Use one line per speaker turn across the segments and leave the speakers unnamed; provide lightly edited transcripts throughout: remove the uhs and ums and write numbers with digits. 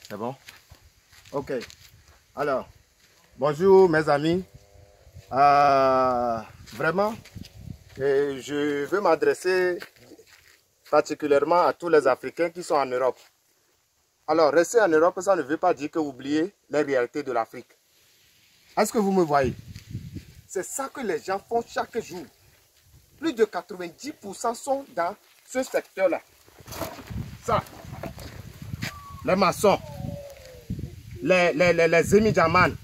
C'est bon? Ok. Alors, bonjour mes amis. Vraiment, je veux m'adresser particulièrement à tous les Africains qui sont en Europe. Alors, rester en Europe, ça ne veut pas dire que vous oubliez les réalités de l'Afrique. Est-ce que vous me voyez? C'est ça que les gens font chaque jour. Plus de 90% sont dans ce secteur-là. Ça, les maçons, les Zemi-Djaman,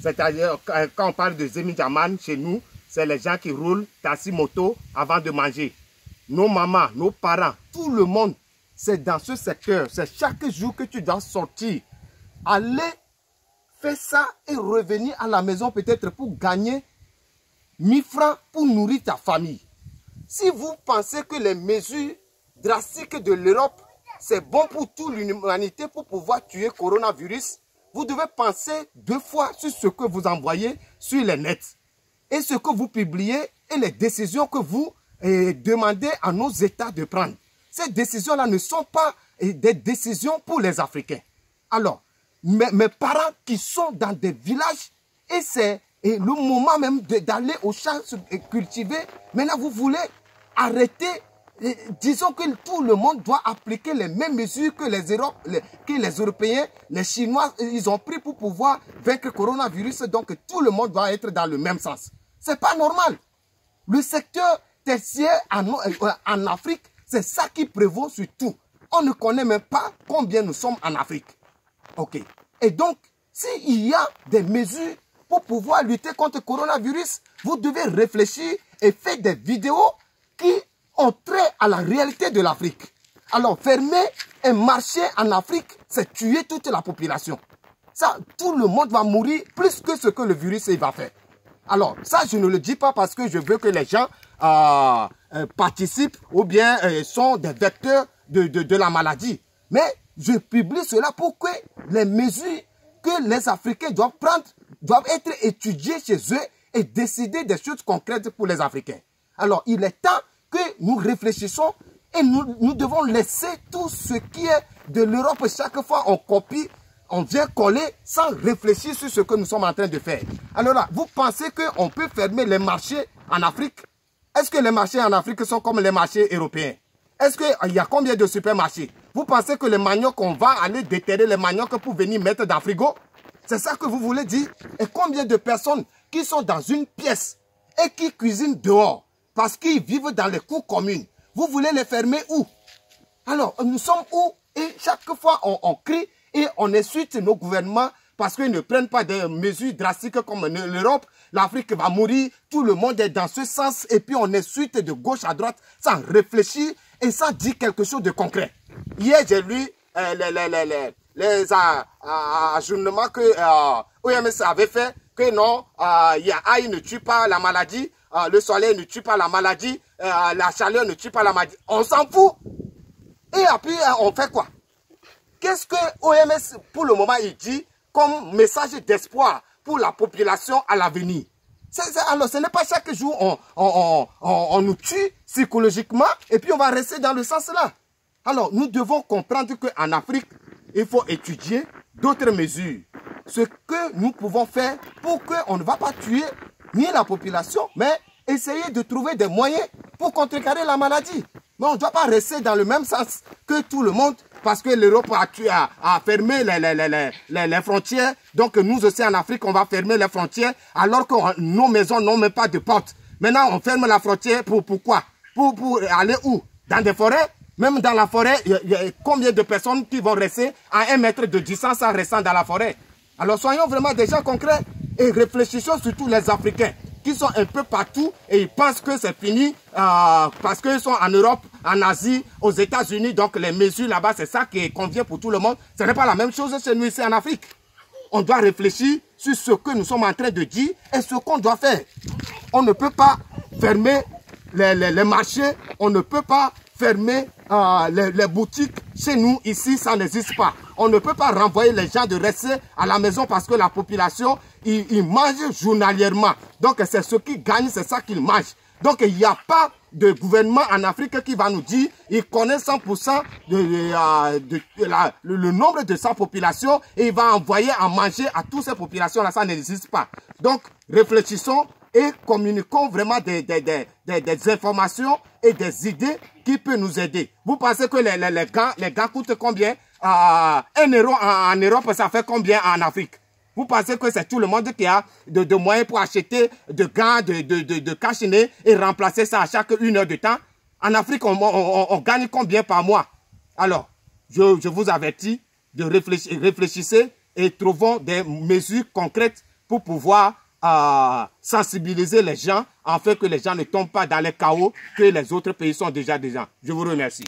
c'est-à-dire quand on parle de Zemi-Djaman chez nous, c'est les gens qui roulent taxi-moto avant de manger. Nos mamans, nos parents, tout le monde, c'est dans ce secteur. C'est chaque jour que tu dois sortir, aller faire ça et revenir à la maison peut-être pour gagner 1000 francs pour nourrir ta famille. Si vous pensez que les mesures drastiques de l'Europe, c'est bon pour toute l'humanité pour pouvoir tuer le coronavirus, vous devez penser 2 fois sur ce que vous envoyez sur les nets et ce que vous publiez et les décisions que vous demandez à nos États de prendre. Ces décisions-là ne sont pas des décisions pour les Africains. Alors, mes parents qui sont dans des villages, et c'est le moment même d'aller au champ cultiver, maintenant vous voulez arrêter. Disons que tout le monde doit appliquer les mêmes mesures que les Européens, les Chinois, ils ont pris pour pouvoir vaincre le coronavirus. Donc tout le monde doit être dans le même sens. C'est pas normal. Le secteur tertiaire en Afrique, c'est ça qui prévaut sur tout. On ne connaît même pas combien nous sommes en Afrique. Ok. Et donc, s'il y a des mesures pour pouvoir lutter contre le coronavirus, vous devez réfléchir et faire des vidéos qui ont trait à la réalité de l'Afrique. Alors, fermer un marché en Afrique, c'est tuer toute la population. Ça, tout le monde va mourir plus que ce que le virus va faire. Alors, ça, je ne le dis pas parce que je veux que les gens participent ou bien sont des vecteurs de la maladie. Mais je publie cela pour que les mesures que les Africains doivent prendre doivent être étudiées chez eux et décider des choses concrètes pour les Africains. Alors, il est temps que nous réfléchissons et nous devons laisser tout ce qui est de l'Europe. Chaque fois, on copie, on vient coller sans réfléchir sur ce que nous sommes en train de faire. Alors là, vous pensez qu'on peut fermer les marchés en Afrique? Est-ce que les marchés en Afrique sont comme les marchés européens? Est-ce qu'il y a combien de supermarchés? Vous pensez que les maniocs, on va aller déterrer les maniocs pour venir mettre dans le frigo? C'est ça que vous voulez dire? Et combien de personnes qui sont dans une pièce et qui cuisinent dehors parce qu'ils vivent dans les cours communes, vous voulez les fermer où? Alors, nous sommes où? Et chaque fois, on crie et on insulte nos gouvernements parce qu'ils ne prennent pas des mesures drastiques comme l'Europe. L'Afrique va mourir, tout le monde est dans ce sens et puis on insulte de gauche à droite sans réfléchir et sans dire quelque chose de concret. Hier, j'ai lu les ajournements que OMS avait fait, que non, AI ne tue pas la maladie, le soleil ne tue pas la maladie, la chaleur ne tue pas la maladie. On s'en fout. Et après, on fait quoi? Qu'est-ce que OMS, pour le moment, il dit comme message d'espoir pour la population à l'avenir? Alors, ce n'est pas chaque jour on nous tue psychologiquement et puis on va rester dans le sens là. Alors, nous devons comprendre qu'en Afrique, il faut étudier d'autres mesures. Ce que nous pouvons faire pour qu'on ne va pas tuer ni la population, mais essayer de trouver des moyens pour contrecarrer la maladie. Mais on ne doit pas rester dans le même sens que tout le monde parce que l'Europe a fermé les frontières. Donc nous aussi en Afrique, on va fermer les frontières alors que nos maisons n'ont même pas de porte. Maintenant, on ferme la frontière pourquoi? Pour aller où? Dans des forêts? Même dans la forêt, il y a combien de personnes qui vont rester à 1 mètre de distance en restant dans la forêt? Alors soyons vraiment des gens concrets et réfléchissons surtout les Africains qui sont un peu partout et ils pensent que c'est fini parce qu'ils sont en Europe, en Asie, aux États-Unis. Donc les mesures là-bas, c'est ça qui convient pour tout le monde. Ce n'est pas la même chose chez nous ici en Afrique. On doit réfléchir sur ce que nous sommes en train de dire et ce qu'on doit faire. on ne peut pas fermer les marchés, on ne peut pas fermer les boutiques. Chez nous, ici, ça n'existe pas. On ne peut pas renvoyer les gens de rester à la maison parce que la population, ils mangent journalièrement. Donc, c'est ce qu'ils gagnent, c'est ça qu'ils mangent. Donc, il n'y a pas de gouvernement en Afrique qui va nous dire il connaît 100% le nombre de sa population et il va envoyer à manger à toutes ces populations-là. Ça n'existe pas. Donc, réfléchissons et communiquons vraiment des informations et des idées qui peuvent nous aider. Vous pensez que les gants coûtent combien? 1 euro en Europe, ça fait combien en Afrique? Vous pensez que c'est tout le monde qui a de moyens pour acheter de gants, de cache-nez et remplacer ça à chaque 1 heure de temps? En Afrique, on gagne combien par mois? Alors, je vous avertis de réfléchissez et trouvons des mesures concrètes pour pouvoir sensibiliser les gens afin que les gens ne tombent pas dans les chaos que les autres pays sont déjà. Je vous remercie.